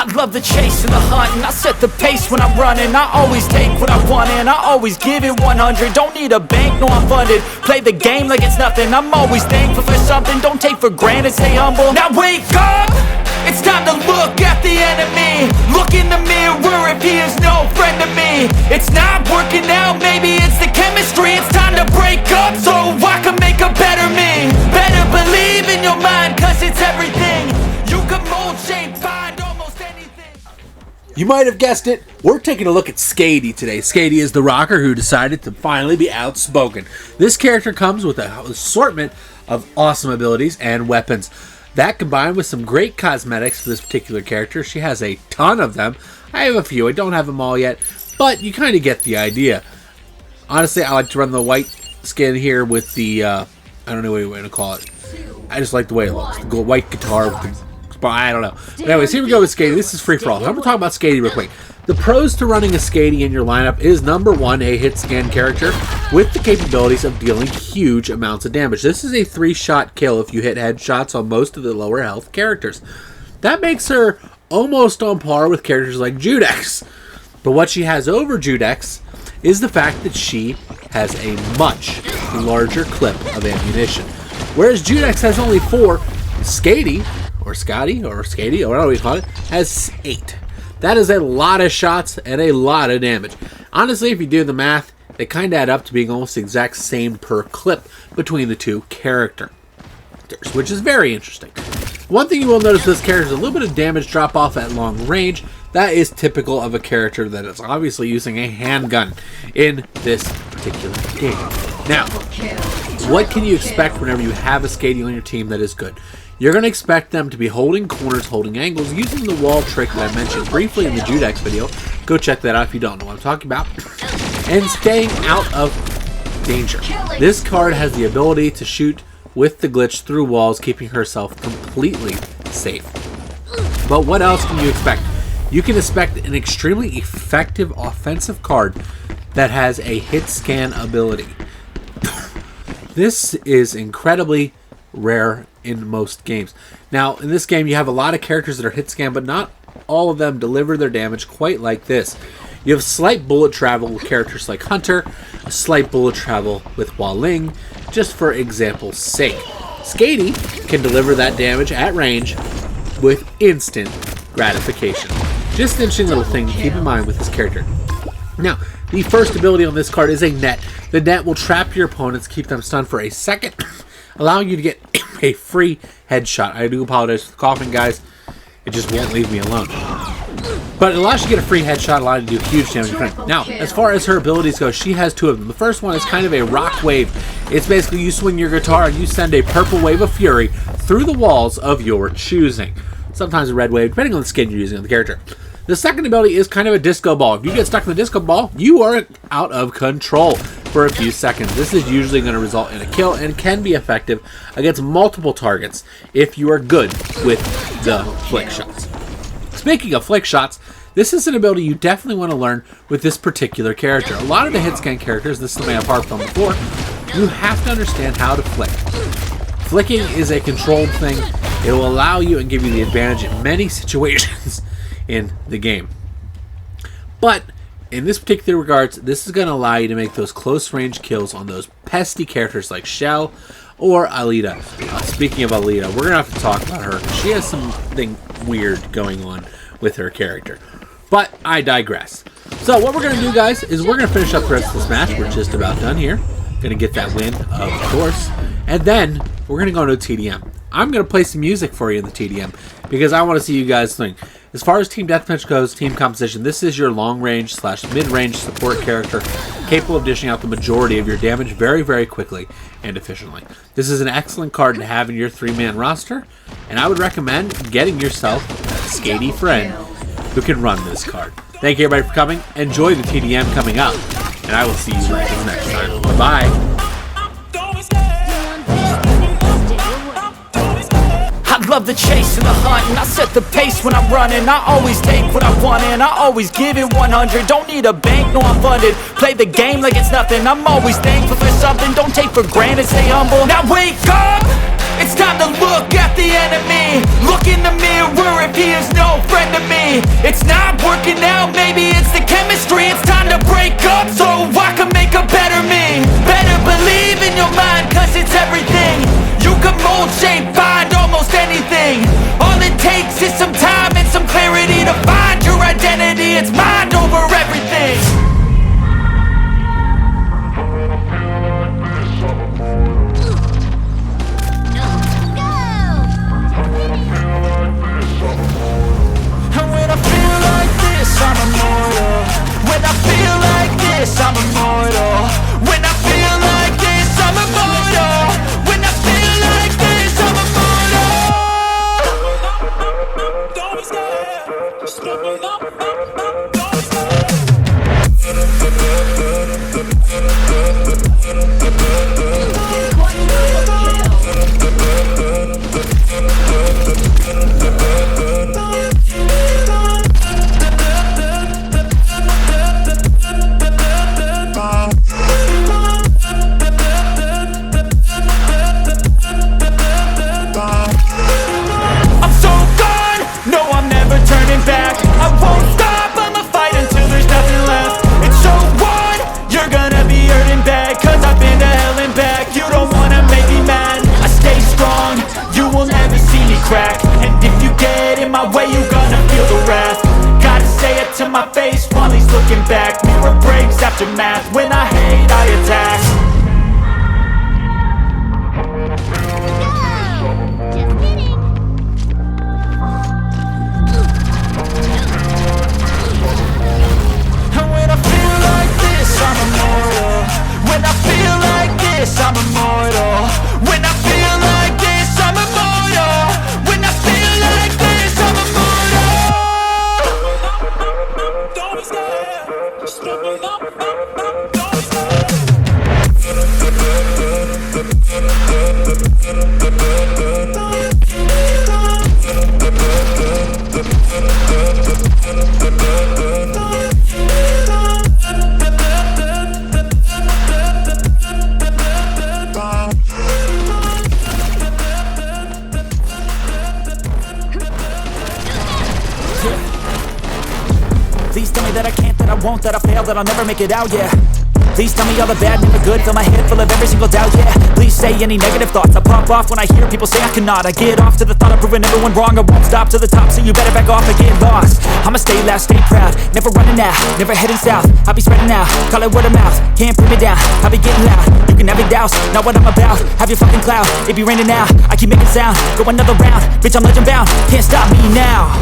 I love the chase and the hunt, and I set the pace when I'm running. I always take what I want and I always give it 100. Don't need a bank, no I'm funded. Play the game like it's nothing. I'm always thankful for something. Don't take for granted, stay humble. Now wake up! It's time to look at the enemy. Look in the mirror if he is no friend to me. It's not working out, maybe it's the chemistry. It's time to break up so I can make a better me. Better believe in your mind, cause it's everything. You can mold, shape, find almost anything. You might have guessed it, we're taking a look at Skadi today. Skadi is the rocker who decided to finally be outspoken. This character comes with an assortment of awesome abilities and weapons. That combined with some great cosmetics for this particular character. She has a ton of them. I have a few. I don't have them all yet, but you kind of get the idea. Honestly, I like to run the white skin here with the, I don't know what you want to call it. I just like the way it looks. The white guitar with the, I don't know. But anyways, here we go with Skadi. This is free for all. I'm going to talk about Skadi real quick. The pros to running a Skadi in your lineup is number one, a hit scan character with the capabilities of dealing huge amounts of damage. This is a 3-shot kill if you hit headshots on most of the lower health characters. That makes her almost on par with characters like Judex. But what she has over Judex is the fact that she has a much larger clip of ammunition. Whereas Judex has only 4, Skadi, or Skadi, or whatever we call it, has 8. That is a lot of shots and a lot of damage. Honestly, if you do the math, they kind of add up to being almost the exact same per clip between the two characters, which is very interesting. One thing you will notice with this character is a little bit of damage drop off at long range. That is typical of a character that is obviously using a handgun in this particular game. Now, what can you expect whenever you have a Skadi on your team that is good? You're going to expect them to be holding corners, holding angles, using the wall trick that I mentioned briefly in the Judex video. Go check that out if you don't know what I'm talking about. And staying out of danger. This card has the ability to shoot with the glitch through walls, keeping herself completely safe. But what else can you expect? You can expect an extremely effective offensive card that has a hit scan ability. This is incredibly rare in most games. Now, in this game, you have a lot of characters that are hit scan, but not all of them deliver their damage quite like this. You have slight bullet travel with characters like Hunter, a slight bullet travel with Hua Ling, just for example's sake. Skadi can deliver that damage at range with instant gratification. Just an interesting little thing to keep in mind with this character. Now, the first ability on this card is a net. The net will trap your opponents, keep them stunned for a second, allowing you to get a free headshot. I do apologize for the coughing, guys. It just won't leave me alone. But it allows you to get a free headshot, allowing you to do huge damage. Now, as far as her abilities go, she has 2 of them. The first one is kind of a rock wave. It's basically you swing your guitar and you send a purple wave of fury through the walls of your choosing. Sometimes a red wave, depending on the skin you're using on the character. The second ability is kind of a disco ball. If you get stuck in the disco ball, you are out of control for a few seconds. This is usually going to result in a kill and can be effective against multiple targets if you are good with the flick shots. Speaking of flick shots, this is an ability you definitely want to learn with this particular character. A lot of the hit scan characters, this is something I've harped on before, you have to understand how to flick. Flicking is a controlled thing. It will allow you and give you the advantage in many situations in the game. But in this particular regards, this is going to allow you to make those close range kills on those pesky characters like Shell or Alita. Speaking of Alita, we're going to have to talk about her. She has something weird going on with her character. But I digress. So what we're going to do, guys, is we're going to finish up the rest of this match. We're just about done here. Going to get that win, of course. And then we're going to go into TDM. I'm going to play some music for you in the TDM because I want to see you guys think. As far as Team Deathmatch goes, team composition, this is your long-range / mid-range support character capable of dishing out the majority of your damage very, very quickly and efficiently. This is an excellent card to have in your 3-man roster, and I would recommend getting yourself a Skadi friend who can run this card. Thank you, everybody, for coming. Enjoy the TDM coming up, and I will see you guys next time. Bye-bye. I love the chase and the hunt, and I set the pace when I'm running. I always take what I want and I always give it 100. Don't need a bank, no I'm funded. Play the game like it's nothing. I'm always thankful for something. Don't take for granted, stay humble. Now wake up! It's time to look at the enemy. Look in the mirror if he is no friend to me. me. It's not working out, maybe it's the chemistry. It's time to break up so I can make a better me. Better believe in your mind, cause it's everything. You can mold, shape, find almost anything. All it takes is some time and some clarity to find your identity. It's mind over everything. And when I feel like this, I'm immortal. When I feel like this, I'm immortal. When I feel like this, I'm immortal. When I feel like this, I'm immortal. Don't be scared. Just open up. Don't be scared. Back. I won't stop, I'ma fight until there's nothing left. It's so what? You're gonna be hurting bad, cause I've been to hell and back. You don't wanna make me mad, I stay strong. You will never see me crack. And if you get in my way, you're gonna feel the wrath. Gotta say it to my face while he's looking back. Mirror breaks after math, when I hate I attack. I'm immortal. When I feel like this, I'm immortal. When I feel like this, I'm immortal. When I feel like this, I'm immortal. Don't be scared. Just open up. Don't be scared. Please tell me that I can't, that I won't, that I fail, that I'll never make it out, yeah. Please tell me all the bad, never good, fill my head full of every single doubt, yeah. Please say any negative thoughts, I pop off when I hear people say I cannot. I get off to the thought of proving everyone wrong, I won't stop to the top, so you better back off and get lost. I'ma stay loud, stay proud, never running out, never heading south. I'll be spreading out, call it word of mouth, can't put me down, I'll be getting loud. You can have your doubts, not what I'm about, have your fucking clout, it be raining now, I keep making sound, go another round, bitch I'm legend bound, can't stop me now.